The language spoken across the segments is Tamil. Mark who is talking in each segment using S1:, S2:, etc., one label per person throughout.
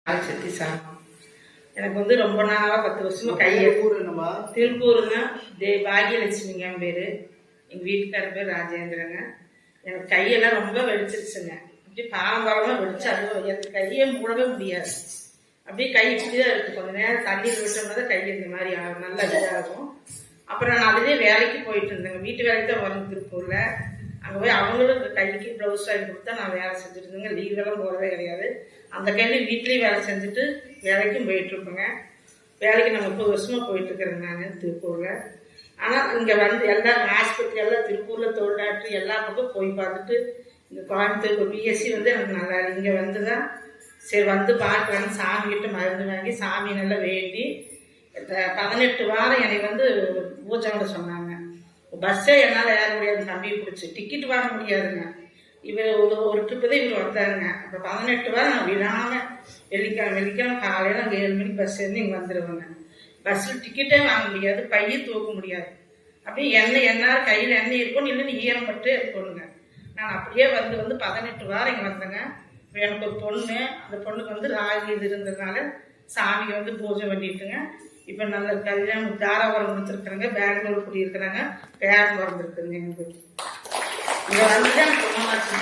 S1: சக்தி சாமம் எனக்கு வந்து ரொம்ப நாளாக 10 வருஷமா கையை திருப்பூருங்க பாகியலட்சுமிங்க பேர். எங்கள் வீட்டுக்கார பேர் ராஜேந்திரங்க. எனக்கு கையெல்லாம் ரொம்ப வெடிச்சிருச்சுங்க. அப்படி பாரம்பரமாக வெடிச்சு அது எனக்கு கையை மூடவே முடியாது. அப்படியே கை இப்படிதான் இருக்கு. கொஞ்சம் நேரம் தண்ணீர் விட்டோம்னா தான் கை இந்த மாதிரி நல்லா இதாக இருக்கும். அப்புறம் நான் அதுலேயே வேலைக்கு போயிட்டு இருந்தேங்க. வீட்டு வேலைக்கு தான் வரணும் திருப்பூரில். அங்கே போய் அவங்களும் கைக்கு ப்ளவுஸ் வாங்கி கொடுத்தா நான் வேலை செஞ்சுட்டு இருந்தேங்க. லீவெல்லாம் போகிறதே கிடையாது. அந்த கையில் வீட்லேயும் வேலை செஞ்சுட்டு வேலைக்கும் போயிட்டுருப்பேங்க. வேலைக்கு நான் 30 வருஷமாக போயிட்டுருக்கிறேங்க நான் திருப்பூரில். ஆனால் இங்கே வந்து எல்லாம் ஆஸ்பத்திரி எல்லாம் திருப்பூரில் தோல் டாக்டர் எல்லா பக்கம் போய் பார்த்துட்டு இங்கே கோயம்புத்தூர் பிஎஸ்சி வந்து எனக்கு நல்லா இங்கே வந்து தான் சரி வந்து பார்க்கலான்னு சாமிகிட்ட மருந்து வாங்கி சாமி நல்லா வேண்டி 18 வாரம் என்னை வந்து பூஜை பண்ண சொன்னாங்க. பஸ்ஸே என்னால் ஏற முடியாது. தம்பியை பிடிச்சி டிக்கெட் வாங்க முடியாதுங்க. இவர் ஒரு ட்ரிப்பு தான் இவர் வந்தாருங்க. அப்புறம் 18 வாரம் நான் விடாமல் வெள்ளிக்கிழமை காலையில் அங்கே 7 மணிக்கு பஸ் ஏறி இங்கே வந்துடுவேங்க. பஸ்ஸில் டிக்கெட்டே வாங்க முடியாது, பையை தூக்க முடியாது. அப்படியே எண்ணெய் கையில் எண்ணெய் இருக்கும், இல்லைன்னு ஈரம் மட்டும் இருக்கணுங்க. நான் அப்படியே வந்து 18 வாரம் இங்கே வந்தேங்க. எனக்கு ஒரு பொண்ணு, அந்த பொண்ணுக்கு வந்து ராகி இது இருந்ததுனால சாமிக்கு வந்து பூஜை பண்ணிட்டுங்க. இப்போ நல்ல கல்யாணம் தாராபுரம் கொடுத்துருக்குறாங்க. பெங்களூர் குடியிருக்கிறாங்க. பேரன் பிறந்திருக்குங்க. எங்களுக்கு இங்கே வந்து தான் பொண்ணாச்சு.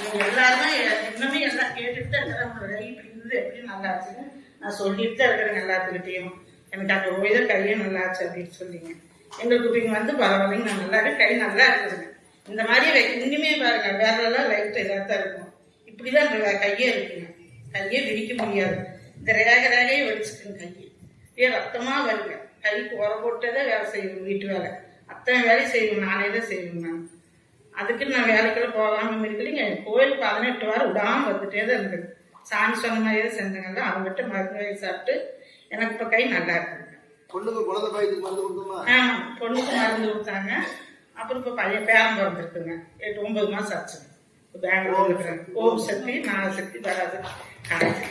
S1: இவங்க எல்லாருமே இன்னுமே எல்லாம் கேட்டுட்டு தான் இருக்கிறாங்க. ரைட் இருந்தது எப்படி நல்லா ஆச்சுன்னு நான் சொல்லிட்டு தான் இருக்கிறேங்க எல்லாத்துக்கிட்டையும். எனக்கு அங்கே போய் தான் கையும் நல்லா ஆச்சு அப்படின்னு சொல்லிங்க. எங்களுக்கு இங்கே வந்து பரவாயில்லைங்க. நான் நல்லா கை நல்லா இருக்குதுங்க. இந்த மாதிரி இன்னுமே பாருங்க வேறெல்லாம் லைட் இதாக தான் இருக்கும். இப்படிதான் இந்த கையே இருக்குங்க. கையே விரிக்க முடியாது. இந்த ரேகையே வெடிச்சுக்குங்க. கையை ரத்தமாக வருங்க. கைக்கு உர போட்டே தான் வேலை செய்வேன். வீட்டு வேலை அத்தனை வேலையும் செய்வேன். நானே தான் செய்வேங்க. நான் அதுக்கு நான் வேலைக்கெல்லாம் போகாமல் இருக்கலைங்க. கோயில் 18 வாரம் விடாமல் வந்துட்டே தான் இருந்தது. சாமி சொன்ன மாதிரியே தான் செஞ்சேங்கல்ல. அவங்ககிட்ட மருந்து வாங்கி சாப்பிட்டு எனக்கு இப்போ கை நல்லா இருக்குங்க. பொண்ணுக்கு மருந்து கொடுத்தாங்க. அப்புறம் இப்போ பையன் பேரம் பிறந்திருக்குங்க. 8-9 மாதம் ஆச்சுங்க. பெங்களூர் இருக்கிறேன். ஓம் சக்தி நாகசக்தி வராது கணக்கு.